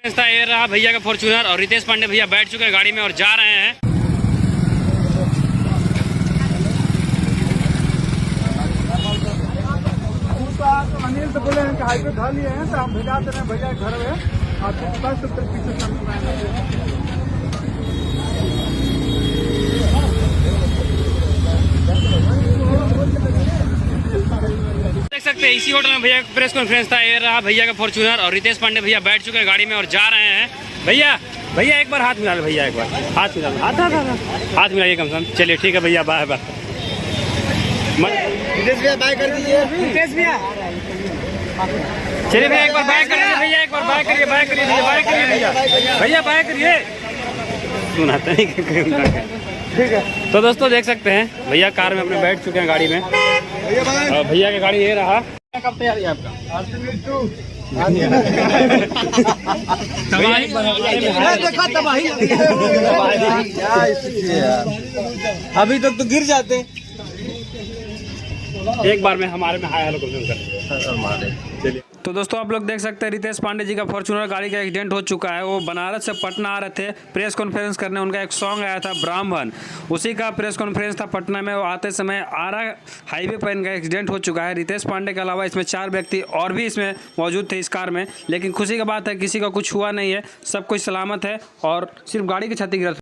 ये रहा भैया का फॉर्च्यूनर और रितेश पांडे भैया बैठ चुके हैं गाड़ी में और जा रहे हैं। तो अनिल से बोले हैं कि हाईवे धर लिए हैं तो हम भेजा दे रहे हैं भैया घर में आपके पास तो पीछे देख सकते हैं इसी होटल में भैया का प्रेस कॉन्फ्रेंस था। ये रहा भैया का फॉर्च्यूनर और रितेश पांडे भैया बैठ चुके हैं गाड़ी में और जा रहे हैं। भैया एक बार हाथ मिला लो, भैया एक बार हाथ मिला लो, हाथ मिलाइए कम से कम। चलिए ठीक है भैया, बाय बाय। रितेश भैया बाय कर दीजिए। रितेश भैया चलिए भैया एक बार बाय करिए, भैया एक बार बाय करिए, बाय करिए भैया बाय करिए। सुनाते नहीं ठीक है। तो दोस्तों देख सकते हैं भैया कार में अपने बैठ चुके हैं गाड़ी में और भैया की गाड़ी ये रहा। कब तैयारी है आपका? देखा तबाही अभी तक तो गिर जाते। एक बार में हमारे में हाय हेलो कर। चलिए तो दोस्तों आप लोग देख सकते हैं रितेश पांडे जी का फॉर्च्यूनर गाड़ी का एक्सीडेंट हो चुका है। वो बनारस से पटना आ रहे थे प्रेस कॉन्फ्रेंस करने। उनका एक सॉन्ग आया था ब्राह्मण, उसी का प्रेस कॉन्फ्रेंस था पटना में। वो आते समय आरा हाईवे पर इनका एक्सीडेंट हो चुका है। रितेश पांडे के अलावा इसमें 4 व्यक्ति और भी इसमें मौजूद थे इस कार में, लेकिन खुशी की बात है किसी का कुछ हुआ नहीं है, सब कुछ सलामत है और सिर्फ गाड़ी की क्षतिग्रस्त